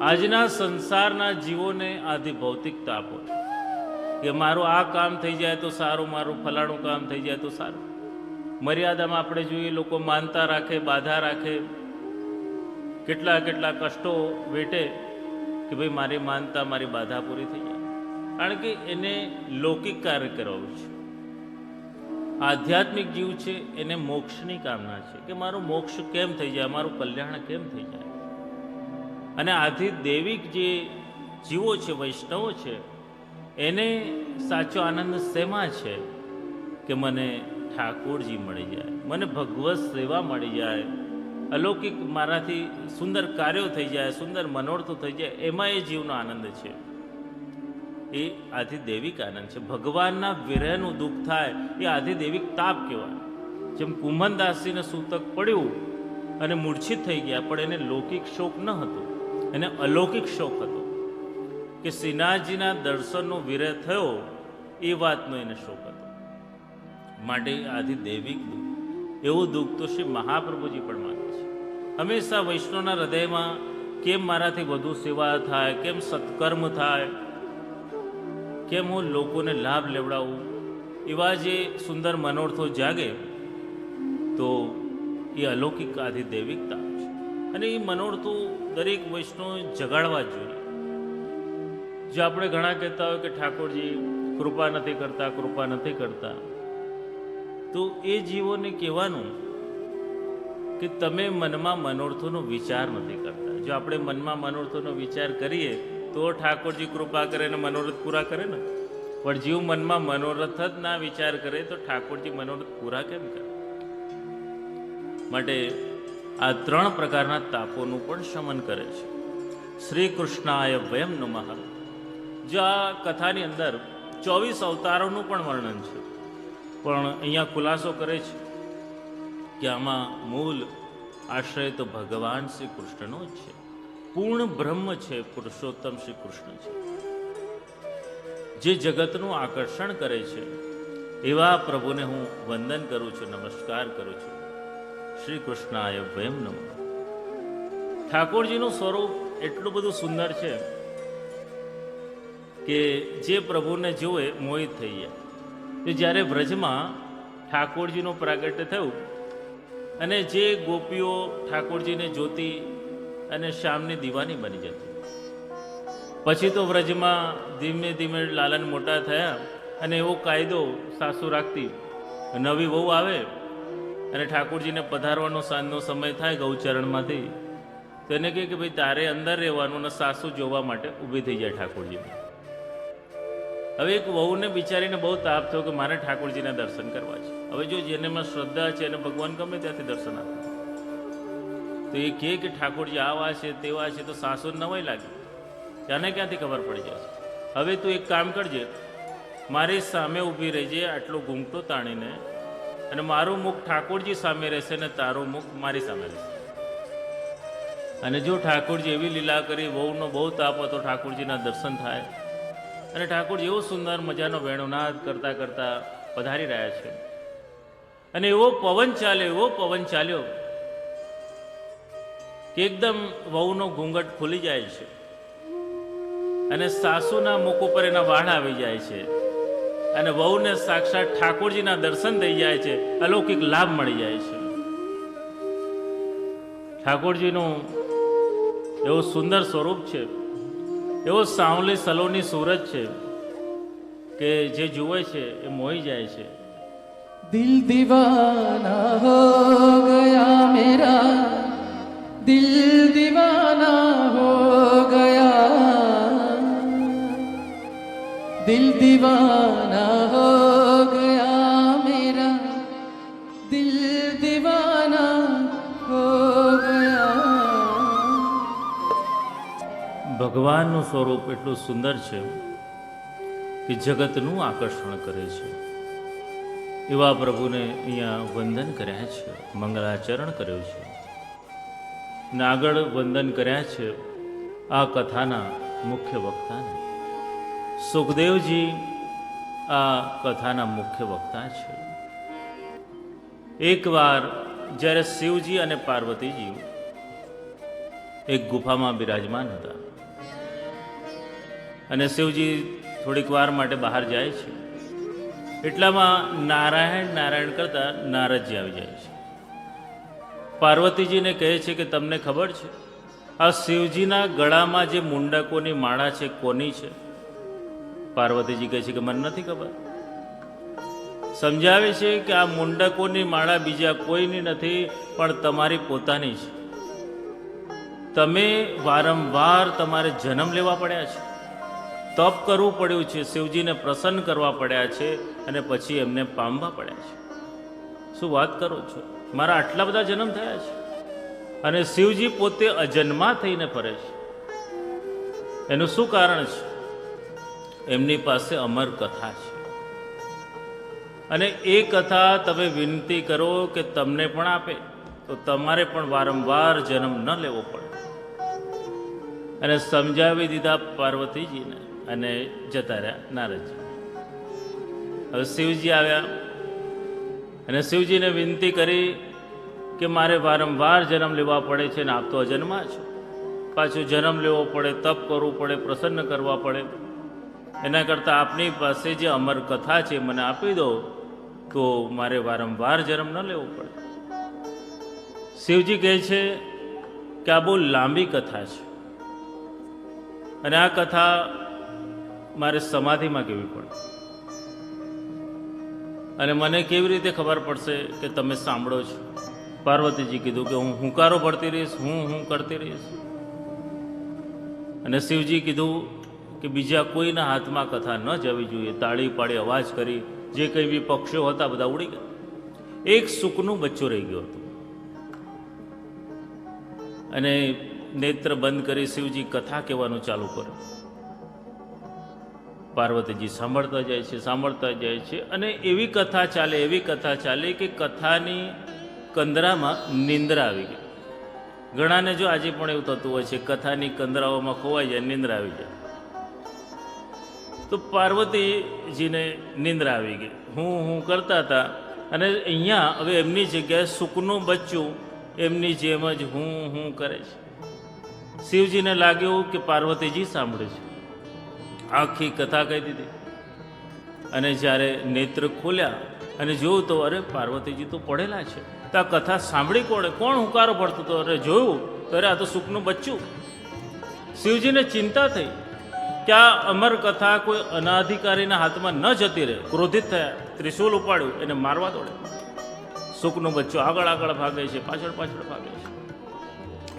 આજના સંસારના જીવોને આધિ ભૌતિક તાપ હોય કે મારું આ કામ થઈ જાય તો સારું, મારું ફલાણું કામ થઈ જાય તો સારું. મર્યાદામાં આપણે જોઈએ, લોકો માનતા રાખે, બાધા રાખે, કેટલા કેટલા કષ્ટો વેઠે કે ભાઈ મારી માનતા, મારી બાધા પૂરી થઈ જાય. કારણ કે એને લૌકિક કાર્ય કરાવવું છે. આધ્યાત્મિક જીવ છે એને મોક્ષની કામના છે કે મારું મોક્ષ કેમ થઈ જાય, મારું કલ્યાણ કેમ થઈ જાય. અને આથી દૈવિક જે જીવો છે, વૈષ્ણવો છે, એને સાચો આનંદ શેમાં છે કે મને ઠાકોરજી મળી જાય, મને ભગવત સેવા મળી જાય, અલૌકિક મારાથી સુંદર કાર્યો થઈ જાય, સુંદર મનોરથો થઈ જાય, એમાં એ જીવનો આનંદ છે. એ આધિદૈવિક આનંદ છે. ભગવાનના વિરહનું દુઃખ થાય એ આધિદૈવિક તાપ કહેવાય. જેમ કુંભનદાસજીને સૂતક પડ્યું અને મૂર્છિત થઈ ગયા, પણ એને લૌકિક શોક ન હતો, એને અલૌકિક શોક હતો કે શ્રીનાથજીના દર્શનનો વિરહ થયો, એ વાતનો એને શોક હતો. માટે આધિદૈવિક દુઃખ, એવું દુઃખ તો શ્રી મહાપ્રભુજી પણ માગે છે. હંમેશા વૈષ્ણવના હૃદયમાં કેમ મારાથી વધુ સેવા થાય, કેમ સત્કર્મ થાય, કેમ હું લોકોને લાભ લેવડાવું, એવા જે સુંદર મનોરથો જાગે તો એ અલૌકિક આધિદૈવિકતા છે. અને એ મનોરથો દરેક વૈષ્ણવ જગાડવા જ જોઈએ. જો આપણે ઘણા કહેતા હોય કે ઠાકોરજી કૃપા નથી કરતા, કૃપા નથી કરતા, તો એ જીવોને કહેવાનું કે તમે મનમાં મનોરથોનો વિચાર નથી કરતા. જો આપણે મનમાં મનોરથોનો વિચાર કરીએ તો ઠાકોરજી કૃપા કરે ને મનોરથ પૂરા કરે ને. પણ જીવ મનમાં મનોરથ જ ના વિચાર કરે તો ઠાકોરજી મનોરથ પૂરા કેમ કરે? માટે આ 3 પ્રકારના તાપોનું પણ શમન કરે છે. શ્રી કૃષ્ણાય વયમ નમઃ. જો આ કથાની અંદર 24 અવતારોનું પણ વર્ણન છે, પણ અહીંયા ખુલાસો કરે છે કે આમાં મૂળ આશ્રય તો ભગવાન શ્રી કૃષ્ણનો જ છે. પૂર્ણ બ્રહ્મ છે, પુરુષોત્તમ શ્રી કૃષ્ણ છે. જે જગતનું આકર્ષણ કરે છે એવા પ્રભુને હું વંદન કરું છું, નમસ્કાર કરું છું. શ્રી કૃષ્ણાય વયમ નમઃ. ઠાકોરજીનું સ્વરૂપ એટલું બધું સુંદર છે કે જે પ્રભુને જોવે મોહિત થઈ જાય. જ્યારે વ્રજમાં ઠાકોરજીનું પ્રાગટ્ય થયું અને જે ગોપીઓ ઠાકોરજીને જોતી અને શ્યામની દીવાની બની જતી. પછી તો વ્રજમાં ધીમે ધીમે લાલન મોટા થયા અને એવો કાયદો સાસુ રાખતી, નવી વહુ આવે અને ઠાકોરજીને પધારવાનો સાંજનો સમય થાય ગૌચરણમાંથી, તો એને કહે કે ભાઈ તારે અંદર રહેવાનું અને સાસુ જોવા માટે ઊભી થઈ જાય ઠાકોરજીને. હવે એક વહુને બિચારીને બહુ તાપ થયો કે મારે ઠાકોરજીના દર્શન કરવા છે. હવે જો જેનેમાં શ્રદ્ધા છે એને ભગવાન ગમે ત્યાંથી દર્શન આપે, તો એ કહે કે ઠાકોરજી આવા છે તેવા છે, તો સાસુને નવાઈ લાગી, ત્યાંને ક્યાંથી ખબર પડી જશે. હવે તું એક કામ કરજે, મારી સામે ઊભી રહેજે આટલો ઘૂંઘટો તાણીને, અને મારું મુખ ઠાકોરજી સામે રહેશે ને તારું મુખ મારી સામે રહેશે. અને જો ઠાકોરજી એવી લીલા કરી, વહુનો બહુ તાપ હતો, ઠાકોરજીના દર્શન થાય અને ઠાકોરજી એવો સુંદર મજાનો વેણુનાદ કરતા કરતા પધારી રહ્યા છે અને એવો પવન ચાલ્યો કે એકદમ વહુનો ઘૂંઘટ ખુલી જાય છે અને સાસુના મુખ ઉપર એના વાળ આવી જાય છે અને વહુને સાક્ષાત ઠાકોરજીના દર્શન થઈ જાય છે, અલૌકિક લાભ મળી જાય છે. ઠાકોરજીનું એવું સુંદર સ્વરૂપ છે, એવો સાવલી સલોની સૂરજ છે કે જે જુએ છે એ મોહી જાય છે. દિલ દીવાના હો ગયા મેરા, દિલ દીવાના હો ગયા, દિલ દીવાના હો ગયા મેરા, દિલ દીવાના હો ગયા. ભગવાનનું સ્વરૂપ એટલું સુંદર છે કે જગતનું આકર્ષણ કરે છે. એવા પ્રભુને અહીંયા વંદન કર્યા છે, મંગલાચરણ કર્યું છે અને આગળ વંદન કર્યા છે આ કથાના મુખ્ય વક્તાને. સુખદેવજી આ કથાના મુખ્ય વક્તા છે. એકવાર જ્યારે શિવજી અને પાર્વતીજી એક ગુફામાં બિરાજમાન હતા અને શિવજી થોડીક વાર માટે બહાર જાય છે, એટલામાં નારાયણ નારાયણ કરતા નારદજી આવી જાય છે. પાર્વતીજીને કહે છે કે તમને ખબર છે આ શિવજીના ગળામાં જે મુંડકોની માળા છે કોની છે? પાર્વતીજી કહે છે કે મને નથી ખબર. સમજાવે છે કે આ મુંડકોની માળા બીજા કોઈની નથી પણ તમારી પોતાની છે. તમે વારંવાર તમારે જન્મ લેવા પડ્યા છે, તપ કરવું પડ્યું છે, શિવજીને પ્રસન્ન કરવા પડ્યા છે અને પછી એમને પામવા પડ્યા છે. શું વાત કરો છો? મારા આટલા બધા જન્મ થયા છે અને શિવજી પોતે અજન્મા થઈને ફરે છે. એનું શું કારણ છે? એમની પાસે અમર કથા છે અને એ કથા તમે વિનંતી કરો કે તમને પણ આપે તો તમારે પણ વારંવાર જન્મ ન લેવો પડે. અને સમજાવી દીધા પાર્વતીજીને અને જતા રહ્યા નારદજી. હવે શિવજી આવ્યા અને શિવજીને વિનંતી કરી કે મારે વારંવાર જન્મ લેવા પડે છે ને આપ તો અજન્મા છો, પાછું જન્મ લેવો પડે, તપ કરવું પડે, પ્રસન્ન કરવા પડે, એના કરતાં આપની પાસે જે અમર કથા છે મને આપી દો તો મારે વારંવાર જન્મ ન લેવો પડે. શિવજી કહે છે કે આ બહુ લાંબી કથા છે અને આ કથા મારે સમાધિમાં કહેવી પડે અને મને કેવી રીતે ખબર પડશે કે તમે સાંભળો છો? પાર્વતીજી કીધું કે હું હુંકારો ભરતી રહીશ, હું કરતી રહીશ. અને શિવજી કીધું કે બીજા કોઈના હાથમાં કથા ન જવી જોઈએ. તાળી પાડી અવાજ કરી જે કંઈ બી પક્ષીઓ હતા બધા ઉડી ગયા. એક સૂકનું બચ્ચું રહી ગયું હતું અને નેત્ર બંધ કરી શિવજી કથા કહેવાનું ચાલુ કર્યું. પાર્વતીજી સાંભળતા જાય છે અને એવી કથા ચાલે કે કથાની કંદરામાં નિંદ્રા આવી ગઈ. ઘણાને જો આજે પણ એવું થતું હોય છે, કથાની કંદરાઓમાં ખોવાઈ જાય, નિંદ્રા આવી જાય. તો પાર્વતીજીને નિંદ્રા આવી ગઈ, હું કરતા હતા અને અહીંયા હવે એમની જગ્યાએ સુખનું બચ્ચું એમની જેમ જ હું કરે છે. શિવજીને લાગ્યું કે પાર્વતીજી સાંભળે છે, આખી કથા કહી દીધી અને જ્યારે નેત્ર ખોલ્યા અને જોયું તો અરે પાર્વતીજી તો પડેલા છે. તો આ કથા સાંભળી કોણ હુંકારો પડતો હતો? અરે જોયું તો અરે આ તો સુખનું બચ્ચું. શિવજીને ચિંતા થઈ કે આ અમર કથા કોઈ અનાધિકારીના હાથમાં ન જતી રહે. ક્રોધિત થયા, ત્રિશૂલ ઉપાડ્યું, એને મારવા દોડે. સુખનું બચ્ચું આગળ ભાગે છે, પાછળ ભાગે છે.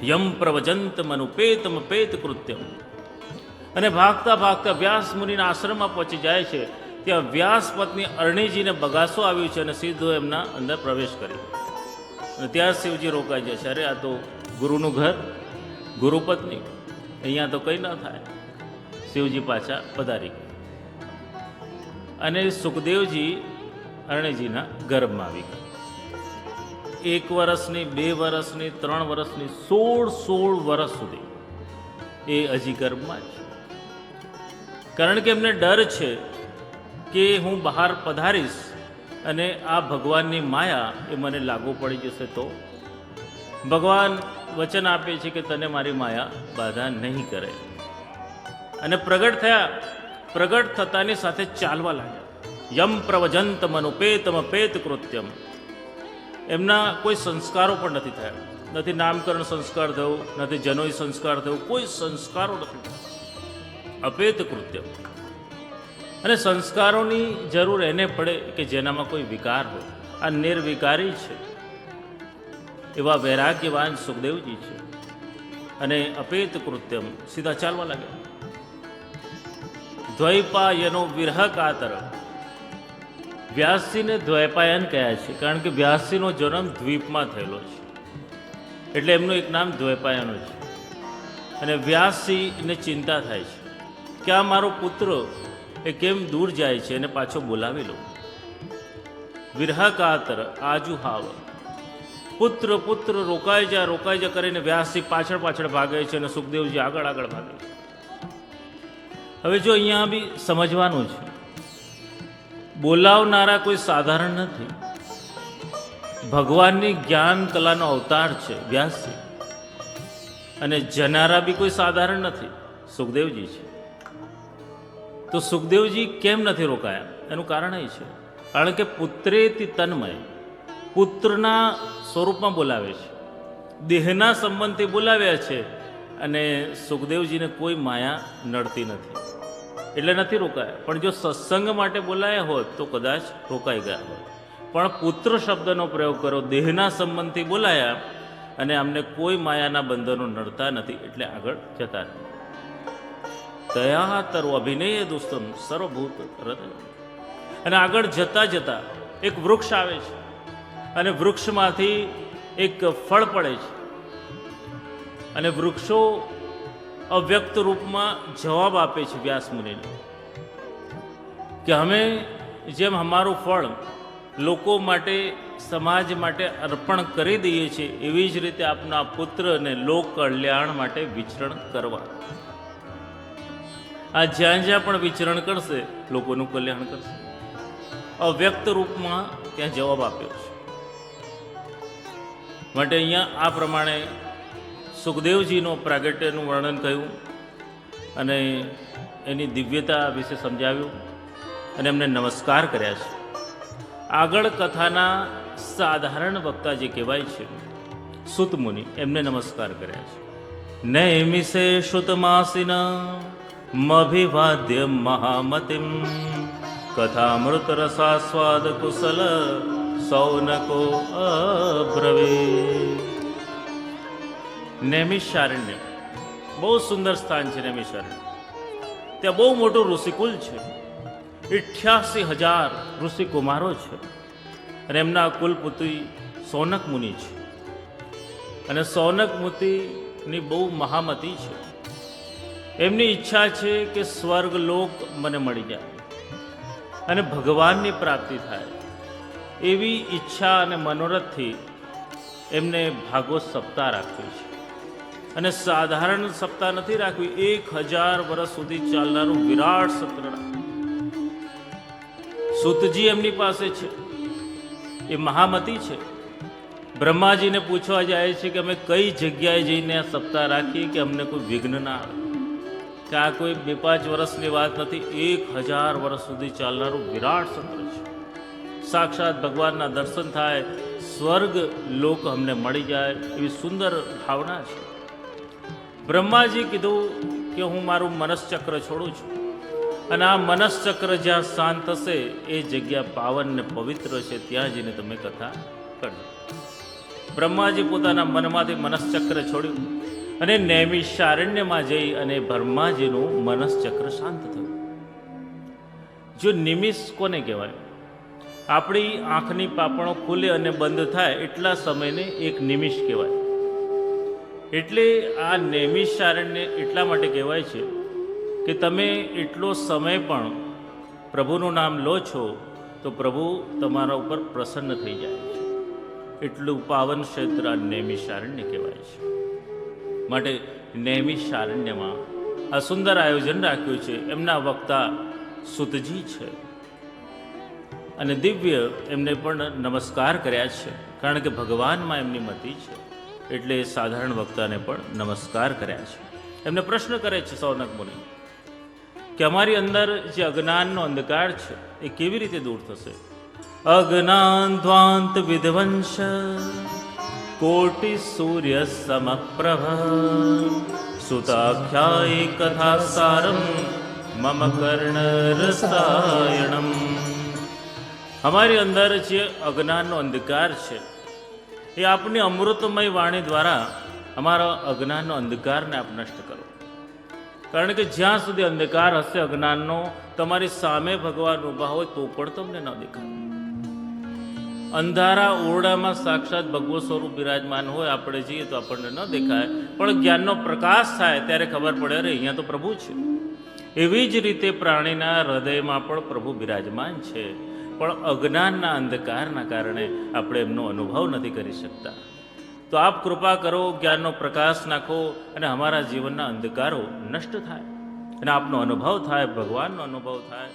યમ પ્રવજંત મનુપેતમ પેત કૃત્યમ. અને ભાગતા વ્યાસ મુનિના આશ્રમમાં પહોંચી જાય છે. ત્યાં વ્યાસ પત્ની અરણીજીને બગાસો આવ્યું છે અને સીધો એમના અંદર પ્રવેશ કર્યો અને ત્યાં શિવજી રોકાઈ જાય છે. અરે આ તો ગુરુનું ઘર, ગુરુપત્ની, અહીંયા તો કંઈ ન થાય. શિવજી પાછા પધારી ગયા અને સુખદેવજી અરણીજીના ગર્ભમાં આવી ગયા. 1 વર્ષની, 2 વર્ષની, 3 વર્ષની, 16 વર્ષ સુધી એ હજી ગર્ભમાં છે. કારણ કે એમને ડર છે કે હું બહાર પધારીશ અને આ ભગવાનની માયા એ મને લાગુ પડી જશે તો. ભગવાન વચન આપે છે કે તને મારી માયા બાધા નહીં કરે. અને પ્રગટ થતાની સાથે ચાલવા લાગ્યા. યમ પ્રવજંત મનુપેતમ પેત કૃત્યમ. એમના કોઈ સંસ્કારો પણ નથી થયા, નથી નામકરણ સંસ્કાર થયું, નથી જનોઈ સંસ્કાર થયું, કોઈ સંસ્કારો નથી થયા. અપેત કૃત્યમ. અને સંસ્કારોની જરૂર એને પડે કે જેનામાં કોઈ વિકાર હોય. આ નિર્વિકારી છે એવા વૈરાગ્યવાન સુખદેવજી છે અને અપેત કૃત્યમ સીધા ચાલવા લાગ્યા. દ્વૈપાયનો વિરહ કાતર. વ્યાસજીને દ્વૈપાયન કહ્યા છે કારણ કે વ્યાસજીનો જન્મ દ્વીપમાં થયેલો છે એટલે એમનું એક નામ દ્વૈપાયનો છે. અને વ્યાસજીને ચિંતા થાય છે કે આ મારો પુત્ર એ કેમ દૂર જાય છે એને પાછો બોલાવી લો. વિરહ કાતર આજુ હાવ. પુત્ર રોકાઈ જા કરીને વ્યાસજી પાછળ ભાગે છે અને સુખદેવજી આગળ ભાગે છે. હવે જો અહીંયા બી સમજવાનું છે, બોલાવનારા કોઈ સાધારણ નથી. ભગવાનની જ્ઞાન કલાનો અવતાર છે વ્યાસજી, અને જનારા બી કોઈ સાધારણ નથી, સુખદેવજી છે. તો સુખદેવજી કેમ નથી રોકાયા? એનું કારણ એ છે, કારણ કે પુત્રેતિ તન્મય, પુત્રના સ્વરૂપમાં બોલાવે છે, દેહના સંબંધથી બોલાવ્યા છે, અને સુખદેવજીને કોઈ માયા નડતી નથી એટલે નથી રોકાયા. પણ જો સત્સંગ માટે બોલાયા હોત તો કદાચ રોકાઈ ગયા હોત. પણ પુત્ર શબ્દનો પ્રયોગ કર્યો, દેહના સંબંધથી બોલાયા, અને અમને કોઈ માયાના બંધનો નડતા નથી એટલે આગળ જતા નથી. તયા તરુ અભિનય દુસ્તમ સર્વભૂત હૃદય. અને આગળ જતા જતા એક વૃક્ષ આવે છે, અને વૃક્ષમાંથી એક ફળ પડે છે, અને વૃક્ષો અવ્યક્ત રૂપમાં જવાબ આપે છે વ્યાસ મુનિને કે અમે જેમ અમારું ફળ લોકો માટે, સમાજ માટે અર્પણ કરી દઈએ છીએ, એવી જ રીતે આપના પુત્રને લોક કલ્યાણ માટે વિચરણ કરવા. આ જ્યાં જ્યાં પણ વિચરણ કરશે લોકોનું કલ્યાણ કરશે. અવ્યક્ત રૂપમાં ત્યાં જવાબ આપ્યો છે. માટે અહીંયા આ પ્રમાણે સુખદેવજીનો પ્રાગટ્યનું વર્ણન કહ્યું, અને એની દિવ્યતા વિશે સમજાવ્યું, અને એમને નમસ્કાર કર્યા છે. આગળ કથાના સાધારણ વક્તા જે કહેવાય છે સુત મુનિ, એમને નમસ્કાર કર્યા છે. નૈમિષે શ્રુતમાસીન મભિવાદ્ય મહામતિમ કથામૃત રસાસ્વાદ કુશલ સૌનકો અબ્રવે. નૈમિષારણ્ય બહુ સુંદર સ્થાન છે. નૈમિષારણ્ય ત્યાં બહુ મોટું ઋષિકુલ છે, 88,000 ઋષિકુમારો છે, અને એમના કુલપુત્રી સૌનક મુનિ છે. અને સૌનક મુનિની બહુ મહામતી છે. એમની ઈચ્છા છે કે સ્વર્ગ લોક મને મળી જાય અને ભગવાનની પ્રાપ્તિ થાય, એવી ઈચ્છા અને મનોરથથી એમને ભાગવત સપ્તાહ રાખ્યું છે. અને સાધારણ સપ્તાહ નથી રાખ્યું, 1000 વર્ષ સુધી ચાલનારું વિરાટ સત્ર રાખ્યું. સુતજી એમની પાસે છે, એ મહામતી છે. બ્રહ્માજીને પૂછવા જાય છે કે અમે કઈ જગ્યાએ જઈને આ સપ્તાહ રાખીએ કે અમને કોઈ વિઘ્ન ના આવે, કે આ કોઈ 2-5 વર્ષની વાત નથી, 1000 વર્ષ સુધી ચાલનારું વિરાટ સત્ર છે. સાક્ષાત ભગવાનના દર્શન થાય, સ્વર્ગ લોક અમને મળી જાય, એવી સુંદર ભાવના છે. બ્રહ્માજી કીધું કે હું મારું મનસ્ચક્ર છોડું છું, અને આ મનસ્ચક્ર જ્યાં શાંત થશે એ જગ્યા પાવન ને પવિત્ર છે, ત્યાં જઈને તમે કથા કરજો. બ્રહ્માજી પોતાના મનમાંથી મનસ્ચક્ર છોડ્યું અને નૈમિષારણ્યમાં જઈ અને બ્રહ્માજીનું મનસ્ચક્ર શાંત થયું. જો નિમિષ કોને કહેવાય? આપણી આંખની પાપણો ખુલે અને બંધ થાય એટલા સમયને એક નિમિષ કહેવાય. એટલે આ નૈમિષારણ્ય એટલા માટે કહેવાય છે કે તમે એટલો સમય પણ પ્રભુનું નામ લો છો તો પ્રભુ તમારા ઉપર પ્રસન્ન થઈ જાય છે. એટલું પાવન ક્ષેત્ર આ નૈમિષારણ્ય કહેવાય છે. માટે નૈમિષારણ્યમાં આ સુંદર આયોજન રાખ્યું છે. એમના વક્તા સુતજી છે, અને દિવ્ય એમને પણ નમસ્કાર કર્યા છે, કારણ કે ભગવાનમાં એમની મતિ છે, એટલે સાધારણ વક્તાને પણ નમસ્કાર કર્યા છે. એમને પ્રશ્ન કરે છે સૌનક મુનિ કે અમારી અંદર જે અજ્ઞાનનો અંધકાર છે એ કેવી રીતે દૂર થશે? અજ્ઞાન ધ્વાંત વિધ્વંસ કોટિ સૂર્ય સમપ્રભ સુતાખ્યાય કથા સારમ મમ કર્ણ રસાયણમ. અમારી અંદર જે અજ્ઞાનનો અંધકાર છે એ આપની અમૃતમય વાણી દ્વારા અમારા અજ્ઞાનનો અંધકારને આપ નષ્ટ કરો. કારણ કે જ્યાં સુધી અંધકાર હશે અજ્ઞાનનો, તમારી સામે ભગવાન ઊભા હોય તો પણ તમને ન દેખાય. અંધારા ઓરડામાં સાક્ષાત ભગવત સ્વરૂપ બિરાજમાન હોય, આપણે જઈએ તો આપણને ન દેખાય, પણ જ્ઞાનનો પ્રકાશ થાય ત્યારે ખબર પડે અરે અહીંયા તો પ્રભુ છે. એવી જ રીતે પ્રાણીના હૃદયમાં પણ પ્રભુ બિરાજમાન છે, પણ અજ્ઞાનના અંધકારના કારણે આપણે એમનો અનુભવ નથી કરી શકતા. તો આપ કૃપા કરો, જ્ઞાનનો પ્રકાશ નાખો અને અમારા જીવનના અંધકારો નષ્ટ થાય અને આપનો અનુભવ થાય, ભગવાનનો અનુભવ થાય.